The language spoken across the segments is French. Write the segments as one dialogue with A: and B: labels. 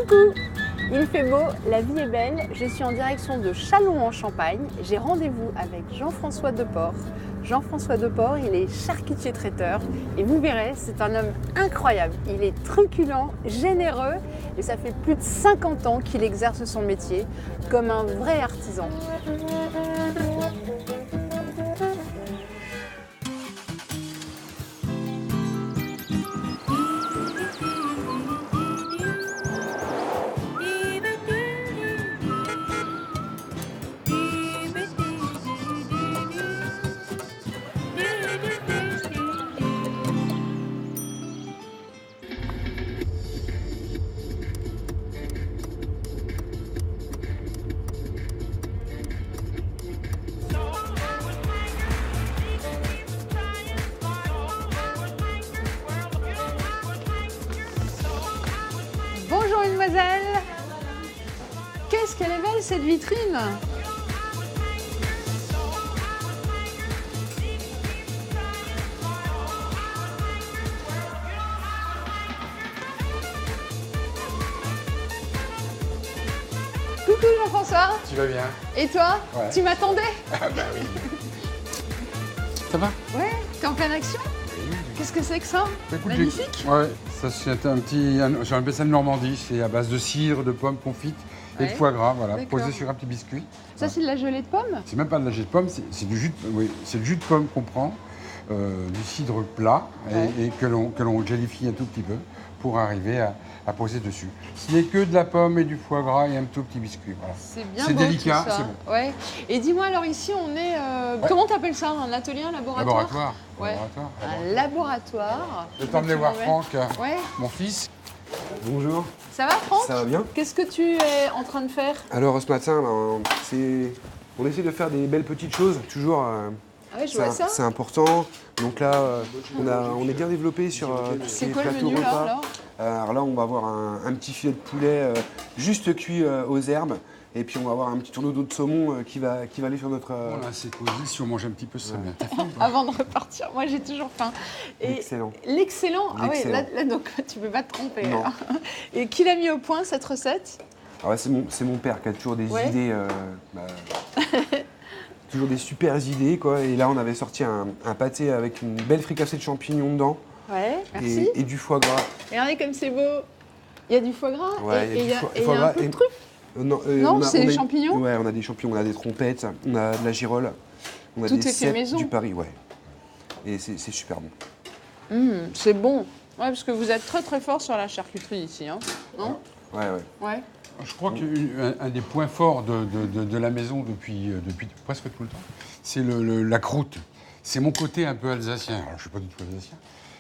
A: Coucou! Il fait beau, la vie est belle, je suis en direction de Châlons en Champagne. J'ai rendez-vous avec Jean-François Deport. Jean-François Deport, il est charcutier traiteur et vous verrez, c'est un homme incroyable. Il est truculent, généreux et ça fait plus de 50 ans qu'il exerce son métier comme un vrai artisan. Bonjour mademoiselle, qu'est-ce qu'elle est belle cette vitrine! Coucou Jean-François!
B: Tu vas bien?
A: Et toi?
B: Ouais.
A: Tu m'attendais?
B: Ah bah oui. Ça va?
A: Ouais, t'es en pleine action?
B: Oui.
A: Qu'est-ce que c'est que ça?
B: Écoute,
A: Magnifique!
B: Ouais, ça c'est un petit... J'ai appelé ça de Normandie, c'est à base de cidre, de pommes confites et
A: Ouais.
B: de foie gras, voilà,
A: D'accord.
B: posé sur un petit biscuit.
A: Ça c'est de la gelée de pommes?
B: C'est même pas de la gelée de pomme, c'est du jus de, oui, c'est le jus de pomme qu'on prend, du cidre plat
A: Ouais.
B: et que l'on gélifie un tout petit peu pour arriver à poser dessus. Ce n'est que de la pomme et du foie gras et un tout petit biscuit. Voilà.
A: C'est bien
B: C'est
A: beau
B: délicat,
A: tout ça.
B: c'est bon.
A: Ouais. Et dis-moi alors ici on est... Comment t'appelles ça? Un atelier, un laboratoire?
B: Laboratoire.
A: Ouais.
B: Laboratoire.
A: Un laboratoire.
B: Je vais t'emmener voir
A: Tu m'emmènes.
B: Franck,
A: Ouais.
B: mon fils.
C: Bonjour,
A: Ça va Franck?
C: ça va bien?
A: Qu'est-ce que tu es en train de faire?
C: Alors ce matin, là, on essaie de faire des belles petites choses, toujours.
A: Ah ouais, je vois ça.
C: C'est important. Donc là, on est bien développé sur tout ce qui
A: C'est
C: est
A: quoi le
C: plateau
A: menu là
C: repas.
A: alors?
C: Alors là, on va avoir un petit filet de poulet juste cuit aux herbes. Et puis on va avoir un petit tourneau d'eau de saumon qui va aller sur notre...
B: Voilà, c'est cosy. Si on mange un petit peu, ça serait bien. T'as faim ou pas?
A: Avant de repartir, moi j'ai toujours faim. Et
C: Excellent.
A: L'excellent. Ah ouais,
C: L'excellent.
A: là donc tu peux pas te tromper.
C: Non.
A: hein. Et qui l'a mis au point cette recette?
C: Alors là, c'est mon père qui a toujours des
A: Ouais.
C: idées... toujours des super idées, quoi. Et là, on avait sorti un pâté avec une belle fricassée de champignons dedans.
A: Ouais, merci.
C: Et du foie gras.
A: Regardez comme c'est beau. Il y a du foie gras
C: Ouais,
A: et il y a,
C: foie
A: et il y a un
C: gras
A: peu de
C: et-
A: truffe.
C: Non,
A: Non, c'est des
C: des
A: champignons.
C: Ouais, on a des champignons, on a des trompettes, on a de la girole, on a
A: Tout
C: des
A: est fait
C: cèpes
A: maison.
C: du Paris, ouais. Et c'est super bon.
A: C'est bon. Ouais, parce que vous êtes très très fort sur la charcuterie ici, hein? Non?
C: Ouais, ouais.
A: Ouais.
B: Je crois qu'un des points forts de la maison depuis presque tout le temps, c'est la croûte. C'est mon côté un peu alsacien. Alors, je ne suis pas du tout alsacien,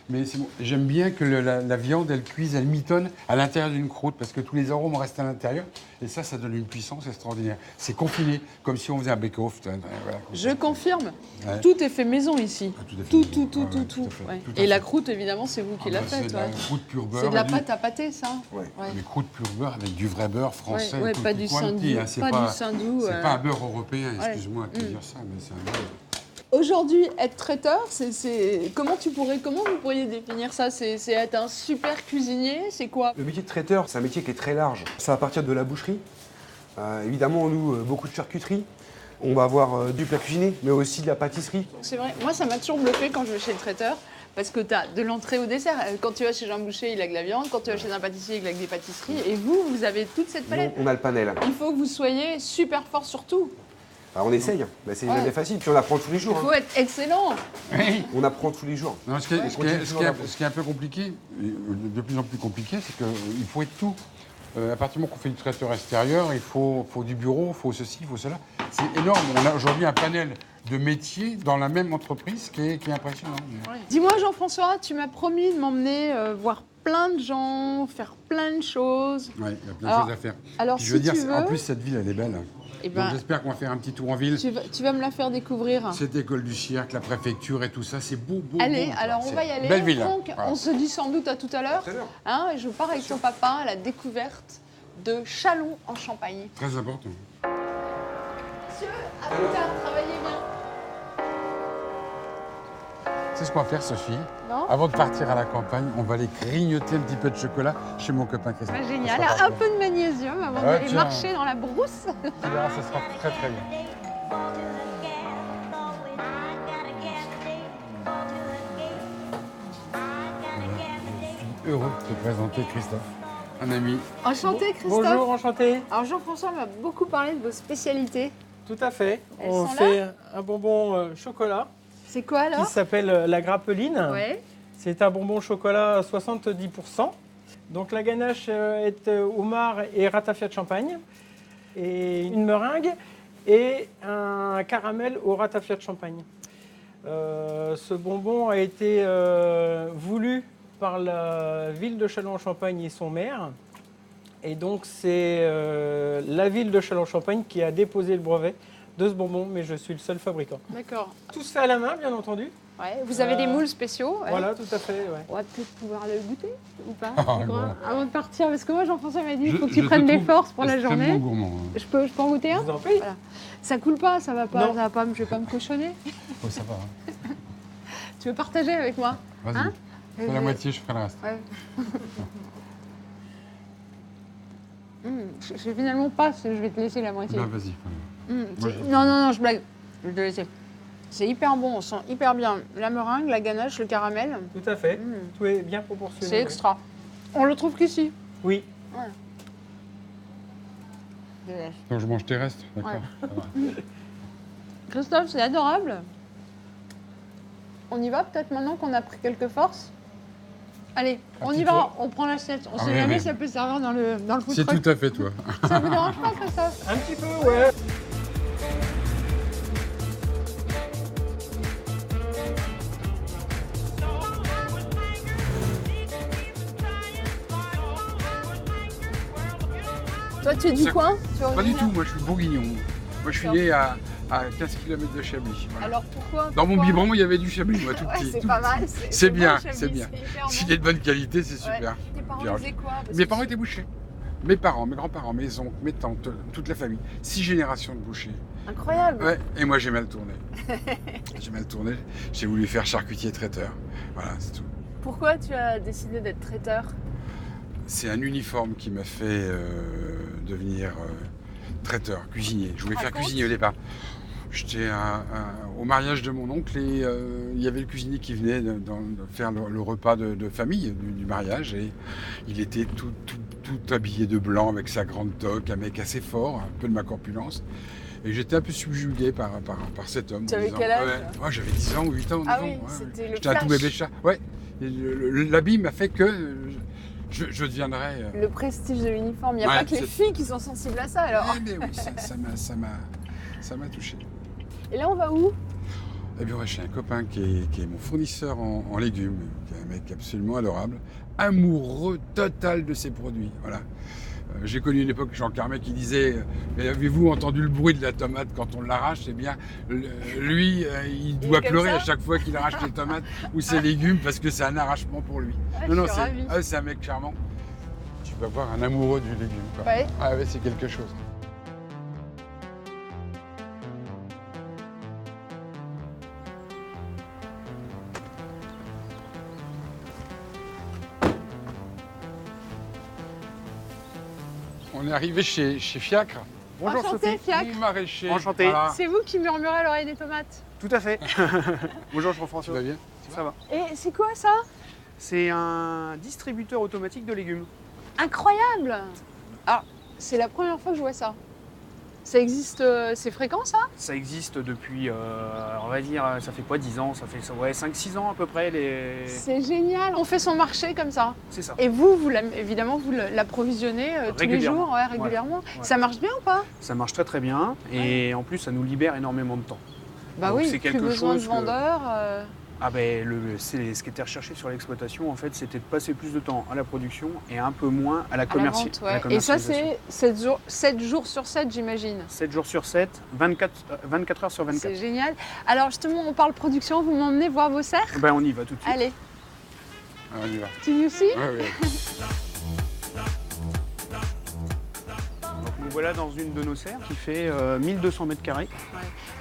B: mais j'aime bien que la viande, elle cuise, elle mitonne à l'intérieur d'une croûte, parce que tous les arômes restent à l'intérieur. Et ça donne une puissance extraordinaire. C'est confiné, comme si on faisait un bake-off. Voilà.
A: Je confirme.
B: Ouais.
A: Tout est fait maison ici.
B: Ah, tout à fait
A: Tout,
B: maison.
A: tout,
B: Ouais,
A: tout,
B: ouais,
A: tout.
B: tout à fait,
A: Ouais.
B: tout à
A: Et la
B: fait.
A: croûte, évidemment, c'est vous qui
B: Ah
A: la
B: bah,
A: faites.
B: c'est de la
A: ouais.
B: croûte pure beurre.
A: C'est de la
B: avec
A: pâte à pâté, ça?
C: Ouais.
A: Ouais.
B: Des croûtes pure beurre avec du vrai beurre français.
A: Ouais,
B: tout
A: pas
B: quality,
A: du Saint-Doux,
B: hein, c'est
A: pas du Saint-Doux,
B: C'est pas un beurre européen,
A: Ouais.
B: excuse-moi de te dire ça, mais c'est un beurre.
A: Aujourd'hui, être traiteur, comment vous pourriez définir ça? C'est être un super cuisinier? C'est quoi?
C: Le métier de traiteur, c'est un métier qui est très large. Ça va partir de la boucherie. Évidemment, nous, beaucoup de charcuterie. On va avoir du plat cuisiné, mais aussi de la pâtisserie.
A: C'est vrai, moi ça m'a toujours bluffé quand je vais chez le traiteur, parce que tu as de l'entrée au dessert. Quand tu vas chez Jean Boucher, il a de la viande, quand tu vas chez un pâtissier, il a que des pâtisseries, et vous avez toute cette
C: Nous,
A: palette.
C: on a le panel.
A: Il faut que vous soyez super fort sur tout.
C: Alors, on essaye, bah, c'est
A: Ouais.
C: jamais facile, puis on apprend tous les
A: Il
C: jours.
A: faut être excellent.
B: Oui.
C: On apprend tous les jours.
B: Non, ce qui est- ce qui
C: continue
B: est- ce
C: toujours
B: qui est-
C: d'apprendre.
B: ce qui est un peu compliqué, de plus en plus compliqué, c'est qu'il faut être tout. À partir du moment qu'on fait du traiteur extérieur, il faut du bureau, il faut ceci, il faut cela. C'est énorme. On a aujourd'hui un panel de métiers dans la même entreprise qui est impressionnant.
A: Dis-moi Jean-François, tu m'as promis de m'emmener voir plein de gens, faire plein de choses.
B: Ouais, il y a plein de
A: Alors-
B: choses à faire.
A: alors,
B: Puis je veux
A: si
B: dire,
A: tu veux-
B: en plus, cette ville, elle est belle.
A: Eh
B: Donc
A: ben,
B: j'espère qu'on va faire un petit tour en ville.
A: tu vas me la faire découvrir.
B: Cette école du cirque, la préfecture et tout ça, c'est beau, beau,
A: Allez,
B: beau, ça.
A: alors on
B: C'est
A: va y aller.
B: Belle ville. hein.
A: Franck,
B: Voilà.
A: on se dit sans doute à tout à l'heure.
C: Tout à l'heure.
A: Hein, et je pars avec ton papa à la découverte de Châlons en Champagne.
B: Très important.
A: Monsieur, à plus tard, travaillez bien.
B: C'est ce qu'on va faire, Sophie.
A: Non?
B: Avant de partir à la campagne, on va aller grignoter un petit peu de chocolat chez mon copain Christophe.
A: Ah, génial.
B: Ça sera
A: Un peu de magnésium avant d'aller
B: tiens.
A: marcher dans la brousse.
B: Tu verras, ça sera très très bien. Je suis heureux de te présenter Christophe, un ami.
A: Enchanté, Christophe.
D: Bonjour, enchanté.
A: Alors Jean-François m'a beaucoup parlé de vos spécialités.
D: Tout à fait.
A: Elles
D: On
A: sont
D: fait un bonbon chocolat
A: C'est quoi
D: qui
A: alors?
D: s'appelle la grappeline.
A: Ouais.
D: C'est un bonbon chocolat à 70%. Donc la ganache est homard et ratafia de champagne. Et une meringue et un caramel au ratafia de champagne. Ce bonbon a été voulu par la ville de Châlons-en-Champagne et son maire. Et donc c'est la ville de Châlons-en-Champagne qui a déposé le brevet de ce bonbon, mais je suis le seul fabricant.
A: D'accord.
D: Tout se fait à la main, bien entendu.
A: Ouais. Vous avez des moules spéciaux. Ouais.
D: Voilà, tout à fait. Ouais.
A: On va peut-être pouvoir le goûter ou pas?
B: Ah,
A: Tu crois
B: bon.
A: Avant de partir, parce que moi Jean-François m'a dit il faut que
B: Je
A: tu
B: te
A: prennes des
B: trouve
A: forces pour la
B: extrêmement
A: journée.
B: gourmand. Hein.
A: Je peux en goûter
D: Je
A: un?
D: vous en prie.
A: Voilà. Ça coule pas, ça va pas,
D: Non.
A: je vais pas me cochonner.
B: Oh, ça va. Hein.
A: Tu veux partager avec moi?
B: Vas-y.
A: Hein?
B: Fais la moitié, je ferai le reste.
A: Ouais. Je vais finalement pas, je vais te laisser la moitié.
B: Ben, vas-y.
A: Mm,
B: Moi,
A: non, je blague. Je vais te laisser. C'est hyper bon, on sent hyper bien la meringue, la ganache, le caramel.
D: Tout à fait.
A: Mm.
D: Tout est bien proportionné.
A: C'est extra. On le trouve qu'ici.
D: Oui.
B: Donc je mange tes restes, d'accord.
A: Ouais.
B: Ça va.
A: Christophe, c'est adorable. On y va peut-être maintenant qu'on a pris quelques forces? Allez, on y
B: petit
A: va,
B: tour.
A: on prend l'assiette. On
B: Ah
A: sait
B: oui,
A: jamais
B: oui.
A: si ça peut servir dans le food
B: C'est
A: truck.
B: tout à fait toi.
A: Ça vous dérange pas, Christophe?
D: Un petit peu, ouais.
A: Toi, tu es du
B: Ça-
A: coin? Tu es
B: Pas du
A: originaire?
B: tout, moi je suis bourguignon. Moi je suis né à 15 km de Chablis. Voilà.
A: Alors pourquoi?
B: Dans mon
A: pourquoi
B: biberon, il y avait du Chablis, moi tout
A: Ouais,
B: petit.
A: c'est
B: tout
A: pas
B: petit.
A: mal.
B: C'est
A: bon,
B: bien,
A: Chablis,
B: c'est bien.
A: hyper
B: S'il
A: bon.
B: est de bonne qualité, c'est
A: Ouais.
B: super.
A: Tes parents
B: Puis,
A: faisaient quoi? Parce
B: Mes
A: que
B: parents étaient bouchers. Mes parents, mes grands-parents, mes oncles, mes tantes, toute la famille. 6 générations de bouchers.
A: Incroyable.
B: Ouais, et moi j'ai mal tourné. J'ai mal tourné, j'ai voulu faire charcutier traiteur. Voilà, c'est tout.
A: Pourquoi tu as décidé d'être traiteur?
B: C'est un uniforme qui m'a fait devenir traiteur, cuisinier. Je voulais faire
A: Raconte.
B: cuisinier au départ. J'étais au mariage de mon oncle et il y avait le cuisinier qui venait de faire le repas de famille du mariage et il était tout habillé de blanc avec sa grande toque, un mec assez fort, un peu de ma corpulence. Et j'étais un peu subjugué par cet homme.
A: Tu avais
B: en disant-
A: quel âge?
B: Ouais, moi, j'avais 10 ans ou 8 ans, 9
A: Ah
B: ans.
A: oui,
B: ouais.
A: c'était le
B: J'étais un tout
A: flash.
B: bébé chat. Ouais. Et l'habit m'a fait que je deviendrais...
A: Le prestige de l'uniforme. Il n'y a
B: Ouais,
A: pas que les
B: c'est-
A: filles qui sont sensibles à ça alors.
B: Ouais, mais oui, ça m'a touché.
A: Et là, on va où?
B: Eh bien, ouais, j'ai un copain qui est mon fournisseur en légumes, qui est un mec absolument adorable, amoureux total de ses produits. Voilà. J'ai connu une époque Jean Carmet qui disait mais avez-vous entendu le bruit de la tomate quand on l'arrache? Eh bien, lui, il doit
A: comme
B: pleurer
A: ça
B: à chaque fois qu'il arrache les tomates ou ses légumes parce que c'est un arrachement pour lui.
A: Ah, je suis ravie.
B: c'est un mec charmant. Tu peux avoir un amoureux du légume. Quoi.
A: Ouais.
B: Ah ouais, c'est quelque chose. On est arrivé chez Fiacre.
C: Bonjour
A: Enchanté,
C: Sophie.
A: Fiacre.
B: Mon maraîcher.
C: Enchanté.
B: Voilà.
A: C'est vous qui murmurez à l'oreille des tomates.
C: Tout à fait. Bonjour
B: Tu
C: Jean-François.
B: vas bien?
C: Ça va.
A: Et c'est quoi ça?
C: C'est un distributeur automatique de légumes.
A: Incroyable! Ah, c'est la première fois que je vois ça. Ça existe, c'est fréquent ça?
C: Ça existe depuis, on va dire, ça fait quoi, 10 ans? Ça fait ouais, 5-6 ans à peu près.
A: C'est génial, on fait son marché comme ça.
C: C'est ça.
A: Et vous, évidemment, vous l'approvisionnez tous les
C: Régulièrement.
A: jours, ouais, régulièrement.
C: Ouais.
A: Ça marche bien ou pas?
C: Ça marche très très bien et en plus ça nous libère énormément de temps.
A: Bah
C: Donc,
A: oui,
C: c'est
A: plus
C: quelque
A: besoin de
C: chose que-
A: vendeurs.
C: Ah ben, ce qui était recherché sur l'exploitation, en fait, c'était de passer plus de temps à la production et un peu moins à la,
A: À la vente, ouais. Et ça, c'est 7 jours sur 7, j'imagine.
C: 7 jours sur 7, 24 heures sur 24.
A: C'est génial. Alors justement, on parle production, vous m'emmenez voir vos serres?
C: Ben, on y va tout de suite.
A: Allez,
B: Ah, on y va.
A: tu nous suis?
B: Ouais, ouais.
C: Donc, nous voilà dans une de nos serres qui fait 1200 mètres carrés.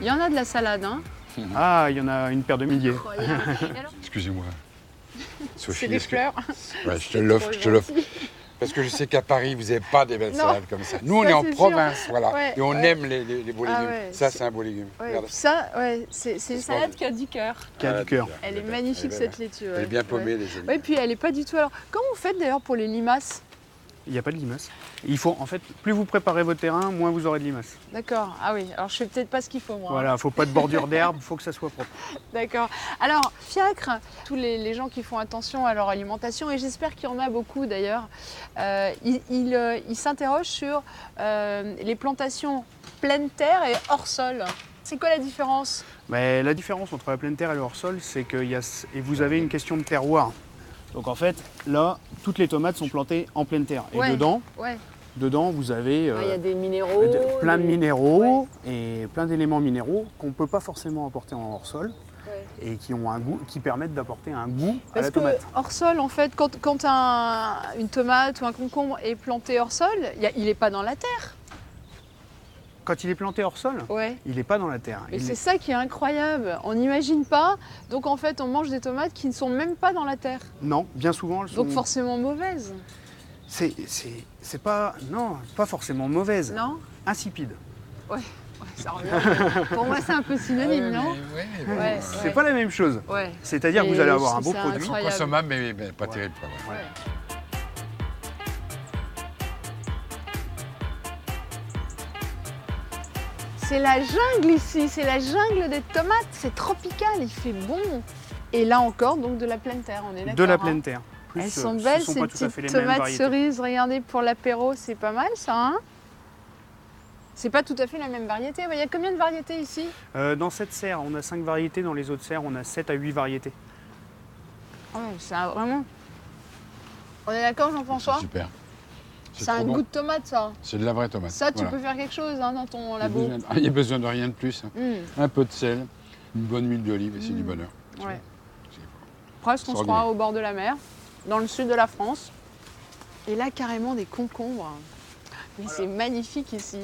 A: Il y en a de la salade, hein.
E: Ah, il y en a une paire de milliers.
A: Incroyable. Et alors,
B: Excusez-moi.
A: c'est
B: Sophie,
A: des
B: est-ce que-
A: fleurs.
B: Ouais, je te l'offre, je te l'offre. Parce que je sais qu'à Paris, vous n'avez pas des belles
A: Non.
B: salades comme ça. Nous, on
A: Ça,
B: est en
A: c'est sûr.
B: province, voilà.
A: Ouais,
B: et on
A: ouais.
B: aime les beaux
A: Ah
B: légumes.
A: ouais,
B: Ça,
A: c'est-
B: c'est un beau légume.
A: Ouais,
B: Regarde.
A: ça, ouais, c'est une salade qui a du cœur.
E: Qui a du cœur.
A: Elle est
B: belle,
A: magnifique,
B: elle est belle.
A: cette laitue.
B: Elle est bien paumée, les jolies.
A: Oui, puis elle est pas du tout. Alors, comment vous faites d'ailleurs pour les limaces?
E: Il n'y a pas de limaces. Il faut, en fait, plus vous préparez votre terrain, moins vous aurez de limaces.
A: D'accord. Ah oui, alors je fais peut-être pas ce qu'il faut, moi.
E: Voilà, faut pas de bordure d'herbe, faut que ça soit propre.
A: D'accord. Alors, fiacre, tous les gens qui font attention à leur alimentation, et j'espère qu'il y en a beaucoup d'ailleurs, ils s'interrogent sur les plantations pleine terre et hors sol. C'est quoi la différence?
E: Mais la différence entre la pleine terre et le hors-sol, c'est que vous avez une question de terroir. Donc en fait, là, toutes les tomates sont plantées en pleine terre. Et
A: Ouais.
E: dedans,
A: Ouais.
E: vous avez
A: Il y a des minéraux.
E: plein de
A: des-
E: minéraux et plein d'éléments minéraux qu'on ne peut pas forcément apporter en hors-sol
A: Ouais.
E: et qui ont un goût, qui permettent d'apporter un goût à
A: Parce
E: la
A: que
E: tomate.
A: hors sol, en fait, quand une tomate ou un concombre est planté hors sol, il n'est pas dans la terre.
E: Quand il est planté hors sol,
A: Ouais.
E: il n'est pas dans la terre.
A: Et
E: Il
A: c'est
E: est-
A: ça qui est incroyable. On n'imagine pas. Donc en fait, on mange des tomates qui ne sont même pas dans la terre.
E: Non, bien souvent, elles sont...
A: Donc forcément mauvaises.
E: C'est pas... Non, pas forcément mauvaise.
A: Non?
E: Insipide.
A: Ouais, ça revient. Pour moi, c'est un peu synonyme, non? Ouais.
E: C'est pas la même chose.
A: Ouais.
E: C'est-à-dire que
A: Et
E: vous allez
A: je
E: avoir un
A: trouve
E: beau
A: ça
E: produit.
A: incroyable.
B: Consommable, mais pas terrible. Quoi.
A: Ouais. C'est la jungle ici, c'est la jungle des tomates, c'est tropical, il fait bon. Et là encore, donc de la pleine terre, on est d'accord.
E: De la
A: hein.
E: pleine terre. Plus,
A: Elles
E: ce
A: sont belles
E: sont
A: ces
E: pas tout à fait
A: petites
E: les mêmes
A: tomates
E: variétés.
A: cerises, regardez pour l'apéro, c'est pas mal ça, hein? C'est pas tout à fait la même variété. Il y a combien de variétés ici?
E: Dans cette serre, on a 5 variétés. Dans les autres serres, on a 7 à 8 variétés.
A: Ouais, vraiment. On est d'accord, Jean-François?
B: Super.
A: C'est un
B: trop bon.
A: goût de tomate, ça.
B: C'est de la vraie tomate.
A: Ça, tu
B: Voilà.
A: peux faire quelque chose hein, dans ton
B: Il y a
A: labo.
B: besoin- il y a besoin de rien de plus. Hein.
A: Mmh,
B: Un peu de sel, une bonne huile d'olive et c'est du bonheur.
A: ouais.
B: C'est-
A: Presque, on se
B: Extraordinaire.
A: croit au bord de la mer, dans le sud de la France. Et là, carrément des concombres. Mais c'est magnifique ici.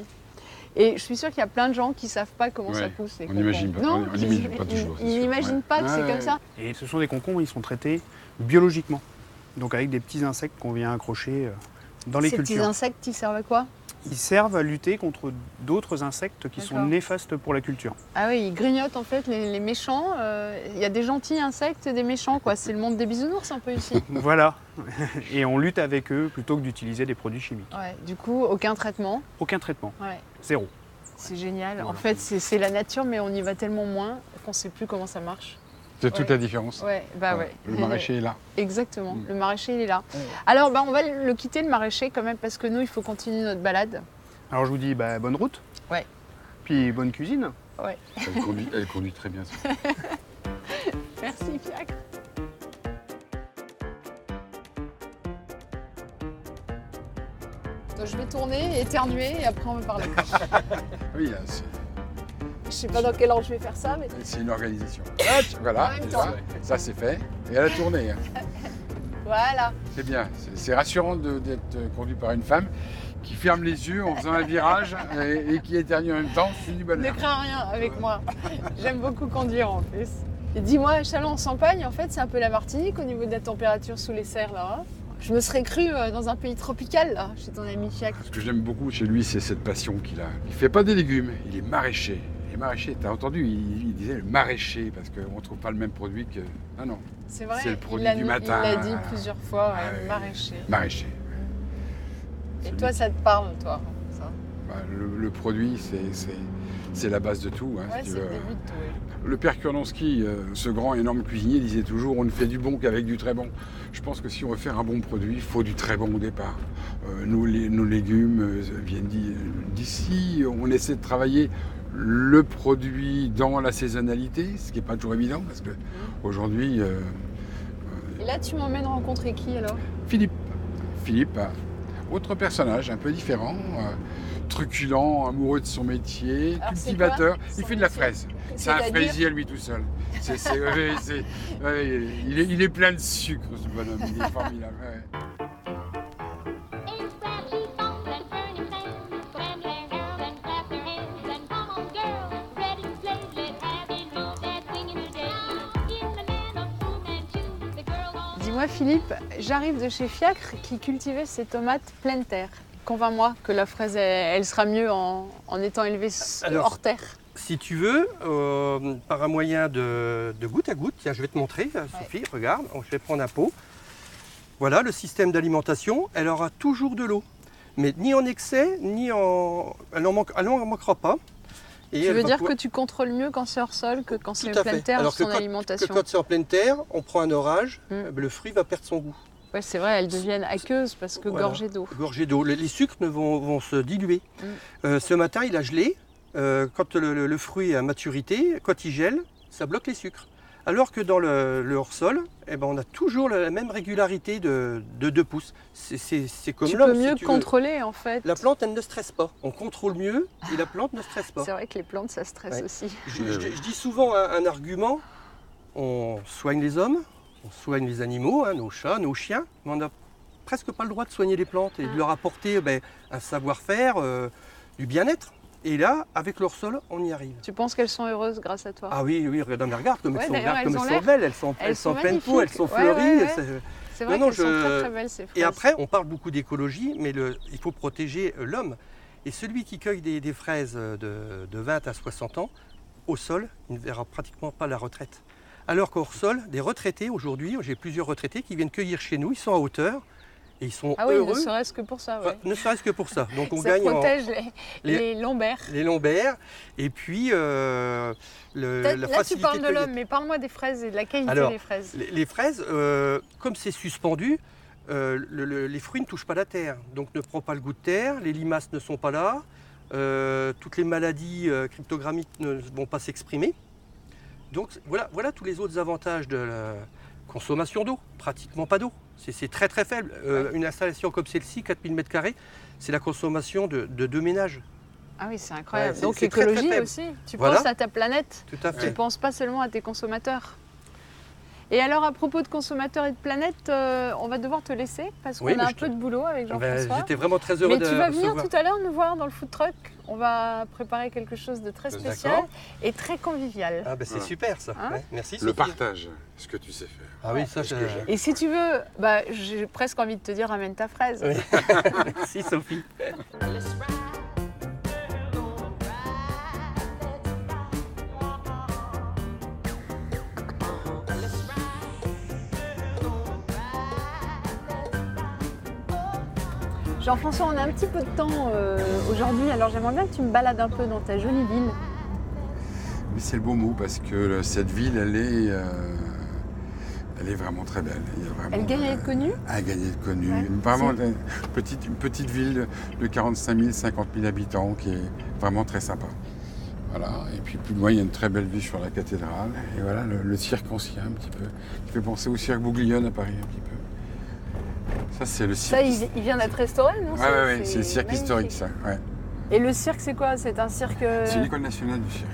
A: Et je suis sûre qu'il y a plein de gens qui ne savent pas comment ça
B: Ouais,
A: pousse, les
B: on
A: concombres.
B: n'imagine pas,
A: Non,
B: on n'imagine pas toujours, c'est
A: Ils
B: sûr,
A: n'imaginent
B: ouais.
A: pas que c'est
B: Ouais,
A: comme ça.
E: Et ce sont des concombres, ils sont traités biologiquement. Donc avec des petits insectes qu'on vient accrocher dans les
A: Ces petits
E: cultures.
A: insectes, ils servent à quoi?
E: Ils servent à lutter contre d'autres insectes qui sont
A: D'accord.
E: néfastes pour la culture.
A: Ah oui, ils grignotent en fait les méchants. Il y a des gentils insectes et des méchants, quoi. C'est le monde des bisounours un peu ici.
E: Voilà. Et on lutte avec eux plutôt que d'utiliser des produits chimiques.
A: Ouais, du coup, aucun traitement.
E: Aucun traitement.
A: Ouais.
E: Zéro.
A: C'est génial. En
B: Voilà.
A: fait, c'est la nature, mais on y va tellement moins qu'on ne sait plus comment ça marche.
B: C'est toute
A: Ouais.
B: la différence.
A: Ouais, bah
B: Voilà.
A: ouais.
B: Le maraîcher est là.
A: Exactement.
B: Mm.
A: Le maraîcher, il est là. Alors, bah, on va le quitter, le maraîcher, quand même, parce que nous, il faut continuer notre balade.
E: Alors je vous dis bonne route.
A: Ouais.
E: Puis bonne cuisine.
A: Ouais.
B: Elle conduit très bien. Ça.
A: Merci, Fiacre. Donc, je vais tourner, éternuer, et après, on va parler.
B: Oui, là, c'est-
A: Je sais pas dans quel ordre je vais faire ça, mais
B: c'est une organisation. Hop, voilà,
A: En même
B: déjà,
A: temps.
B: ça c'est fait. Et à la tournée. Hein.
A: voilà.
B: C'est bien. C'est rassurant d'être conduit par une femme qui ferme les yeux en faisant un virage et qui éternue en même temps. C'est du
A: Ne
B: bonheur.
A: crains rien avec moi. J'aime beaucoup conduire en plus. Et dis-moi, Châlons-en-Champagne, en fait, c'est un peu la Martinique au niveau de la température sous les serres là. Hein. Je me serais cru dans un pays tropical là, chez ton ami Fiacre.
B: Ce que j'aime beaucoup chez lui, c'est cette passion qu'il a. Il fait pas des légumes, il est maraîcher. Les maraîchers, t'as entendu, il disait le maraîcher parce qu'on ne trouve pas le même produit que. Ah non,
A: C'est vrai.
B: C'est le produit
A: il
B: du matin.
A: Il l'a dit plusieurs fois, ouais,
B: Ah oui.
A: maraîcher.
B: maraîcher.
A: Et
B: Celui
A: toi, ça te parle, toi ça?
B: Bah, le produit, c'est la base de tout. Hein,
A: Ouais,
B: si
A: c'est
B: tu
A: le
B: veux.
A: début de tout. Oui.
B: Le père Kurnonski, ce grand énorme cuisinier, disait toujours on ne fait du bon qu'avec du très bon. Je pense que si on veut faire un bon produit, il faut du très bon au départ. Nos légumes viennent d'ici. On essaie de travailler le produit dans la saisonnalité, ce qui n'est pas toujours évident parce que aujourd'hui,
A: Et là, tu m'emmènes rencontrer qui alors?
B: Philippe, autre personnage un peu différent, truculent, amoureux de son métier,
A: Alors, c'est
B: cultivateur,
A: quoi,
B: il
A: son
B: fait de la
A: métier?
B: fraise. C'est un
A: C'est-à-dire
B: fraisier à lui tout seul. Il est plein de sucre ce bonhomme, il est formidable. Ouais.
F: It's that heat on that burning thing. Put them hands out and clap your hands and come on, girl. Ready to play, let's have it. Move that
A: Dis-moi Philippe, j'arrive de chez Fiacre qui cultivait ses tomates pleine terre. Convainc-moi que la fraise, elle sera mieux en étant élevée hors terre.
G: Si tu veux, par un moyen de goutte à goutte, tiens, je vais te montrer, Sophie, regarde, je vais prendre un pot. Voilà, le système d'alimentation, elle aura toujours de l'eau. Mais ni en excès, ni en... Elle n'en manquera pas. Et
A: Tu veux dire que tu contrôles mieux quand c'est hors sol que quand c'est en pleine terre
G: Alors
A: son
G: que
A: alimentation.
G: quand c'est en pleine terre, on prend un orage, le fruit va perdre son goût.
A: Ouais, c'est vrai, elles deviennent aqueuses parce que
G: Voilà.
A: gorgées d'eau.
G: Gorgées d'eau. Les sucres vont se diluer. Ce matin, il a gelé. Quand le fruit est à maturité, quand il gèle, ça bloque les sucres. Alors que dans le hors-sol, eh ben, on a toujours la même régularité de 2 pouces. C'est comme
A: Tu
G: l'homme,
A: peux mieux
G: si tu veux.
A: contrôler en fait.
G: La plante, elle ne stresse pas. On contrôle mieux et la plante ne stresse pas.
A: C'est vrai que les plantes, ça stresse
G: Ouais.
A: aussi.
G: Je dis souvent un argument, on soigne les hommes, on soigne les animaux, nos chats, nos chiens, mais on n'a presque pas le droit de soigner les plantes et de leur apporter un savoir-faire, du bien-être. Et là, avec leur sol, on y arrive.
A: Tu penses qu'elles sont heureuses grâce à toi?
G: Ah oui, regarde comme
A: Ouais,
G: elles sont,
A: d'ailleurs,
G: regarde comme
A: elles ont
G: elles sont
A: l'air-
G: belles, elles sont pleines peau, elles
A: magnifiques.
G: sont
A: Ouais,
G: fleuries.
A: ouais, ouais. C'est vrai
G: Non,
A: qu'elles sont très très belles ces fraises.
G: Et après, on parle beaucoup d'écologie, mais il faut protéger l'homme. Et celui qui cueille des fraises de 20 à 60 ans, au sol, il ne verra pratiquement pas la retraite. Alors qu'au sol, des retraités, aujourd'hui, j'ai plusieurs retraités qui viennent cueillir chez nous, ils sont à hauteur, et ils sont
A: Ah oui,
G: heureux.
A: ne serait-ce que pour ça, ouais.
G: Ne serait-ce que pour ça. Donc on
A: Ça
G: gagne
A: protège les lombaires.
G: les lombaires, et puis la
A: Là, tu
G: facilité
A: parles de
G: cueillette.
A: l'homme, mais parle-moi des fraises et de la qualité
G: Alors,
A: des fraises.
G: Les fraises, comme c'est suspendu, les fruits ne touchent pas la terre, donc ne prend pas le goût de terre, les limaces ne sont pas là, toutes les maladies cryptogrammiques ne vont pas s'exprimer. Donc voilà tous les autres avantages de la consommation d'eau, pratiquement pas d'eau. C'est très très faible. Une installation comme celle-ci, 4000 m², c'est la consommation de 2 ménages.
A: Ah oui, c'est incroyable.
G: Ouais,
A: Donc
G: c'est très, très
A: écologie
G: faible.
A: aussi. Tu
G: Voilà.
A: penses à ta planète.
G: Tout à
A: Tu
G: fait.
A: ne penses pas seulement à tes consommateurs. Et alors, à propos de consommateurs et de planète, on va devoir te laisser parce qu'on
G: Oui,
A: a
G: mais
A: un
G: je
A: peu de boulot avec Jean-François.
G: J'étais vraiment très heureux
A: Mais
G: de
A: tu vas venir
G: recevoir.
A: tout à l'heure nous voir dans le food truck. On va préparer quelque chose de très spécial
G: D'accord.
A: et très convivial.
G: Ah ben c'est super ça.
A: Hein
G: Ouais, merci
B: Le
G: Sophie.
B: partage, ce que tu sais faire.
G: Ah oui, ça
B: ce que j'aime.
A: Et si tu veux, j'ai presque envie de te dire amène ta fraise.
G: Oui. Merci Sophie.
A: Jean-François, on a un petit peu de temps aujourd'hui, alors j'aimerais bien que tu me balades un peu dans ta jolie ville.
B: Mais c'est le beau mot parce que cette ville, elle est vraiment très belle. Il y a vraiment,
A: Elle gagne à être connue?
B: Elle gagne à être connue.
A: Ouais.
B: Vraiment une petite ville de 45 000, 50 000 habitants qui est vraiment très sympa. Voilà. Et puis plus loin, il y a une très belle vue sur la cathédrale. Et voilà, le cirque ancien un petit peu. Qui fait penser au cirque Bouglione à Paris un petit peu. Ça, c'est le cirque.
A: Ça, il vient d'être restauré, non?
B: Ouais, c'est le cirque
A: magnifique.
B: historique, ça. Ouais.
A: Et le cirque, c'est quoi? C'est un cirque...
B: C'est l'école nationale du cirque.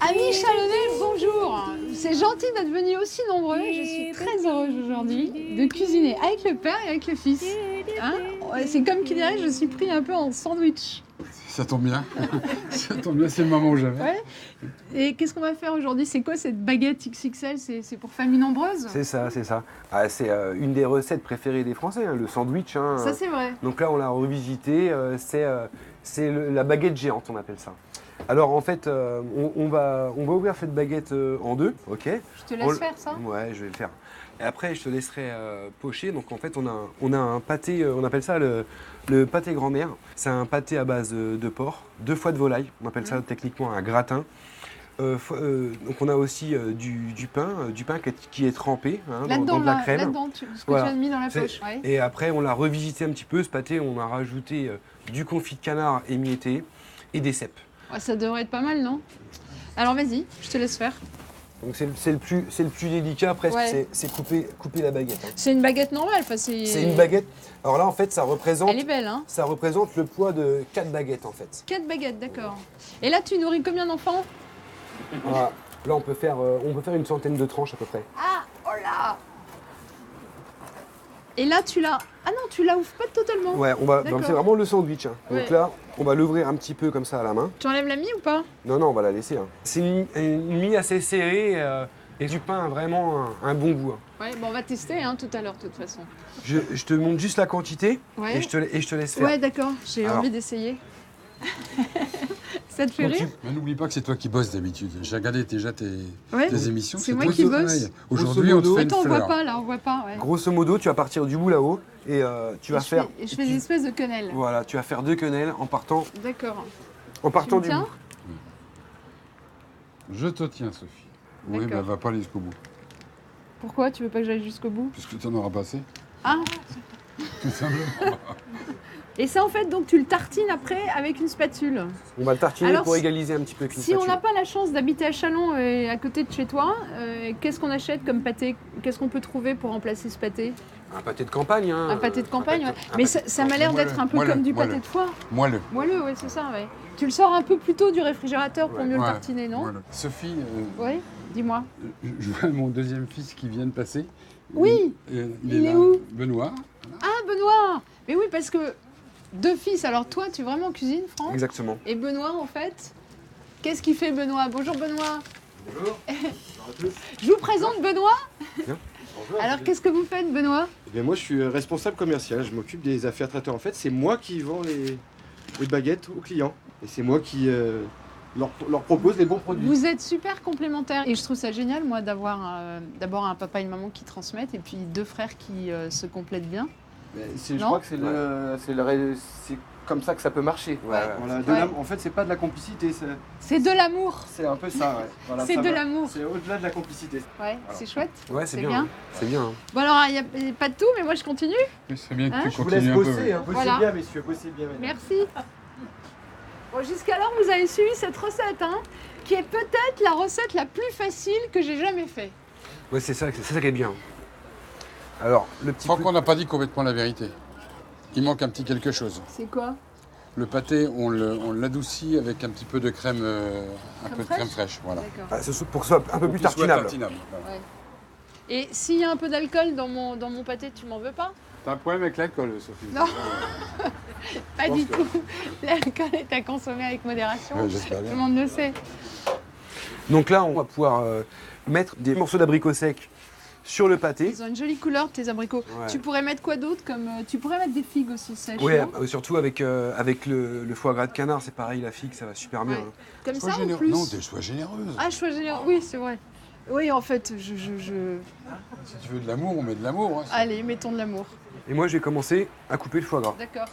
A: Amis chalonnais, bonjour. C'est gentil d'être venus aussi nombreux. Je suis très heureuse aujourd'hui de cuisiner avec le père et avec le fils. Hein, c'est comme qui dirait, je suis pris un peu en sandwich.
B: Ça tombe bien. Ça tombe bien, c'est le moment où j'avais.
A: Ouais. Et qu'est-ce qu'on va faire aujourd'hui? C'est quoi cette baguette XXL? C'est pour famille nombreuse?
C: C'est ça, c'est ça. Ah, c'est une des recettes préférées des Français, hein, le sandwich. Hein.
A: Ça, c'est vrai.
C: Donc là, on l'a revisité. C'est la baguette géante, on appelle ça. Alors en fait, on va ouvrir cette baguette en deux, ok?
A: Je te laisse faire ça.
C: Ouais, je vais le faire. Et après, je te laisserai pocher. Donc en fait, on a un pâté, on appelle ça le pâté grand-mère. C'est un pâté à base de porc, 2 foies de volaille. On appelle ça techniquement un gratin. Donc on a aussi du pain qui est trempé hein, dans de la crème.
A: Là-dedans, ce que
C: Voilà.
A: tu as mis dans la
C: C'est-
A: poche. Ouais.
C: Et après, on l'a revisité un petit peu. Ce pâté, on a rajouté du confit de canard émietté et des cèpes.
A: Ouais, ça devrait être pas mal, non? Alors vas-y, je te laisse faire.
C: Donc c'est le plus délicat presque,
A: Ouais.
C: c'est couper la baguette. hein.
A: C'est une baguette normale, enfin c'est...
C: C'est une baguette. Alors là, en fait, ça représente
A: Elle est belle, hein?
C: le poids de 4 baguettes en fait.
A: 4 baguettes, d'accord. Et là, tu nourris combien d'enfants?
C: Voilà. Là, on peut faire une centaine de tranches à peu près.
A: Ah, oh là! Et là, tu la... Ah non, tu la ouvres pas totalement.
C: Ouais,
A: D'accord.
C: c'est vraiment le sandwich. hein.
A: Ouais.
C: Donc là, on va l'ouvrir un petit peu comme ça à la main.
A: Tu enlèves la mie ou pas?
C: Non, on va la laisser. hein. C'est une mie assez serrée. Et du pain a vraiment un bon goût. Hein.
A: Ouais, bon, on va tester tout à l'heure, de toute façon.
C: Je te montre juste la quantité
A: Ouais.
C: et je te laisse faire.
A: Ouais, d'accord, j'ai
C: Alors.
A: envie d'essayer. Ça te fait
C: Donc,
A: rire?
B: Mais n'oublie pas que c'est toi qui bosses d'habitude. J'ai regardé déjà tes émissions.
A: c'est moi
B: toi
A: qui
B: travailles.
A: bosse.
B: Aujourd'hui, on te
C: Grosso
B: fait une
A: Attends, on voit
B: fleur.
A: pas là, on voit pas. Ouais.
C: Grosso modo, tu vas partir du bout là-haut et tu vas faire.
A: Je fais des espèces de quenelles.
C: Voilà, tu vas faire 2 quenelles en partant
A: D'accord.
C: du
A: me tiens
C: bout.
B: Je te tiens, Sophie. Oui,
A: D'accord.
B: mais va pas aller jusqu'au bout.
A: Pourquoi? Tu veux pas que j'aille jusqu'au bout?
B: Puisque tu en auras passé.
A: Ah.
B: Tout simplement.
A: Et ça, en fait, donc tu le tartines après avec une spatule.
C: On va le tartiner
A: Alors,
C: pour
A: si-
C: égaliser un petit peu avec une
A: Si on
C: spatule.
A: n'a pas la chance d'habiter à Chalon et à côté de chez toi, qu'est-ce qu'on achète comme pâté? Qu'est-ce qu'on peut trouver pour remplacer ce pâté?
C: Un pâté de campagne. Hein,
A: Un pâté de campagne, ouais.
C: un
A: Mais
C: pâté-
A: ça m'a l'air d'être un peu
B: Moelleux,
A: comme du pâté
B: moelleux.
A: de foie.
B: Moelleux.
A: Moelleux, ouais, c'est ça, ouais. Tu le sors un peu plus tôt du réfrigérateur pour
C: Ouais.
A: mieux le
B: Ouais,
A: tartiner, non?
B: moelleux. Sophie,
A: Oui, dis-moi.
B: je vois mon deuxième fils qui vient de passer.
A: Oui. Il est
B: là.
A: où?
B: Benoît.
A: Ah, Benoît! Mais oui, parce que 2 fils, alors toi, tu vraiment cuisines, Franck?
C: Exactement.
A: Et Benoît, en fait, qu'est-ce qu'il fait, Benoît? Bonjour, Benoît.
C: Bonjour.
A: Je vous présente Benoît.
C: Bien.
A: Alors, qu'est-ce que vous faites, Benoît?
H: Eh bien, moi, je suis responsable commercial. Je m'occupe des affaires traiteurs. En fait, c'est moi qui vends les baguettes aux clients. Et c'est moi qui leur propose les bons produits.
A: Vous êtes super complémentaires. Et je trouve ça génial, moi, d'avoir d'abord un papa et une maman qui transmettent et puis 2 frères qui se complètent bien.
H: Mais je
A: Non
H: crois que c'est comme ça que ça peut marcher.
C: Ouais.
H: Voilà,
A: Ouais.
H: En fait, c'est pas de la complicité.
A: C'est de l'amour.
H: C'est un peu ça, ouais. Voilà,
A: C'est
H: ça
A: de
H: va.
A: l'amour.
H: C'est au-delà de la complicité.
A: Ouais, c'est chouette.
C: Ouais,
A: C'est
C: c'est bien.
A: bien.
C: hein. C'est bien. hein.
A: Bon, alors, il n'y a pas de tout, mais moi, je continue.
B: C'est bien que
A: Hein?
B: tu
H: Je vous laisse
B: continues un peu.
H: bosser,
B: oui.
H: hein. Bossez
A: Voilà.
H: bien, messieurs, bossez bien. madame.
A: Merci. Bon, jusqu'alors, vous avez suivi cette recette, qui est peut-être la recette la plus facile que j'ai jamais faite.
C: Ouais, c'est ça qui est bien. Alors, le petit.
B: Franck, on n'a pas dit complètement la vérité. Il manque un petit quelque chose.
A: C'est quoi?
B: Le pâté, on l'adoucit avec un petit peu de crème,
A: Crème
B: de crème fraîche. Voilà.
A: D'accord.
C: Ah, pour que ce soit un peu plus
B: Pour qu'il soit
C: tartinable.
B: voilà.
A: Ouais. Et s'il y a un peu d'alcool dans mon pâté, tu m'en veux pas?
B: T'as un problème avec l'alcool, Sophie?
A: Non. Pas
B: pense
A: du
B: que-
A: tout. L'alcool est à consommer avec modération.
B: Ouais, j'espère
A: Tout
B: bien.
A: le monde le sait.
C: Donc là, on va pouvoir mettre des morceaux d'abricot sec sur le pâté.
A: Ils ont une jolie couleur, tes abricots.
C: Ouais.
A: Tu pourrais mettre quoi d'autre comme Tu pourrais mettre des figues aussi sèches.
C: Ouais,
A: non
C: surtout avec le foie gras de canard, c'est pareil, la figue, ça va super bien.
A: Ouais.
C: hein.
A: Comme
B: Sois
A: ça en
B: généreux.
A: plus.
B: Non, sois généreuse.
A: Ah, je suis généreux. Oui, c'est vrai. Oui, en fait, je...
B: Si tu veux de l'amour, on met de l'amour. Hein.
A: Allez, mettons de l'amour.
C: Et moi, je vais commencer à couper le foie gras.
A: D'accord.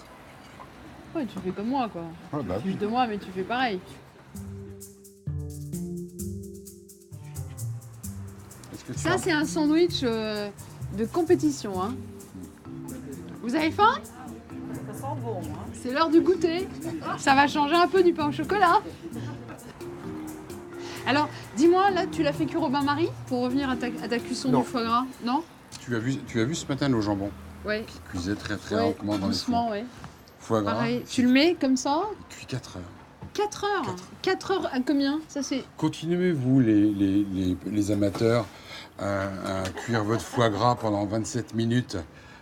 A: Ouais, tu fais comme moi, quoi.
B: Ouais, bah
A: Plus
B: oui.
A: de moi, mais tu fais pareil.
B: Est-ce que tu
A: Ça,
B: as-
A: c'est un sandwich de compétition. Hein. Vous avez faim? Ça sent bon. C'est l'heure du goûter. Ça va changer un peu du pain au chocolat. Alors, dis-moi, là, tu l'as fait cuire au bain-marie pour revenir à ta cuisson
C: Non.
A: du foie gras? Non?
B: tu as vu ce matin nos jambons
A: Ouais.
B: qui cuisaient très très
A: Ouais,
B: lentement dans les
A: doucement,
B: fours.
A: ouais.
B: Foie gras.
A: Pareil. Tu le mets comme ça?
B: Cuit 4 heures.
A: 4 heures. 4 heures à combien? Ça, c'est...
B: Continuez, vous, les amateurs, à cuire votre foie gras pendant 27 minutes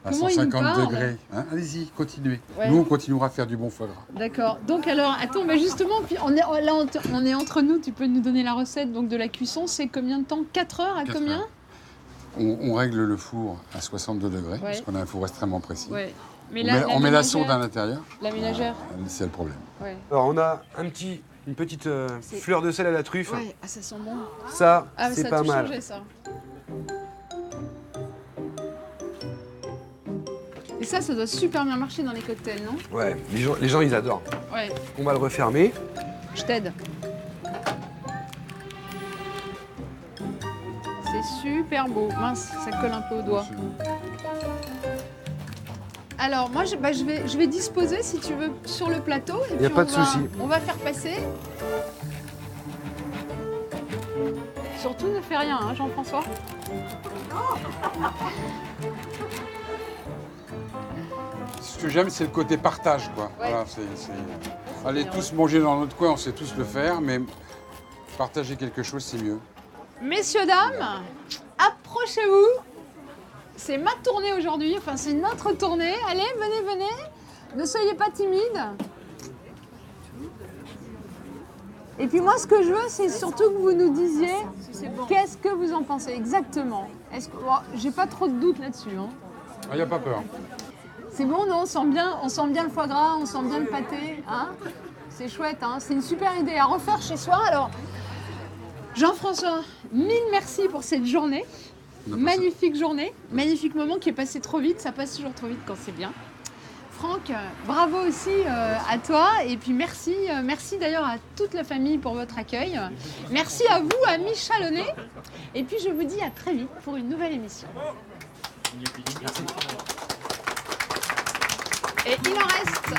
B: à
A: Comment il
B: 150
A: parle
B: degrés. Hein, allez-y, continuez.
A: Ouais.
B: Nous, on continuera à faire du bon foie gras.
A: D'accord. Donc alors, attends, mais justement, puis on est entre nous, tu peux nous donner la recette donc de la cuisson, c'est combien de temps? 4 heures à
B: 4
A: combien?
B: heures. On règle le four à 62 degrés,
A: Ouais.
B: parce qu'on a un four extrêmement précis.
A: Ouais. Mais
B: On met la sonde à
A: ménagère-
B: l'intérieur.
A: La ménagère.
B: C'est le problème.
A: Ouais.
C: Alors, on a une petite
A: C'est-
C: fleur de sel à la truffe.
A: Ouais, ah, ça sent bon.
C: Ça,
A: Ah, mais
C: c'est
A: ça a
C: pas
A: tout
C: mal.
A: changé, ça. Et ça doit super bien marcher dans les cocktails, non?
C: Ouais, les gens, ils adorent.
A: Ouais,
C: On va le refermer.
A: je t'aide. C'est super beau. Mince, ça colle un peu au doigt. Alors, moi, je vais disposer, si tu veux, sur le plateau. Et
C: Y a
A: puis
C: pas
A: on
C: de
A: va-
C: souci.
A: On va faire passer. Surtout, ne fais rien, hein, Jean-François.
B: Ce que j'aime, c'est le côté partage, quoi.
A: Ouais.
B: Voilà, Allez tous manger dans notre coin, on sait tous le faire, mais partager quelque chose, c'est mieux.
A: Messieurs, dames, approchez-vous. C'est ma tournée aujourd'hui, enfin c'est notre tournée. Allez, venez. Ne soyez pas timides. Et puis moi, ce que je veux, c'est surtout que vous nous disiez qu'est-ce que vous en pensez exactement. Est-ce que j'ai pas trop de doutes là-dessus. Hein.
B: Il n'y a pas peur.
A: C'est bon, non, on sent bien le foie gras, on sent bien le pâté. Hein. C'est chouette, hein. C'est une super idée à refaire chez soi. Alors, Jean-François, mille merci pour cette journée. Magnifique journée, magnifique moment qui est passé trop vite. Ça passe toujours trop vite quand c'est bien. Franck, bravo aussi à toi. Et puis merci d'ailleurs à toute la famille pour votre accueil. Merci à vous, amis chalonnais. Et puis je vous dis à très vite pour une nouvelle émission.
B: Merci.
A: Et il en reste.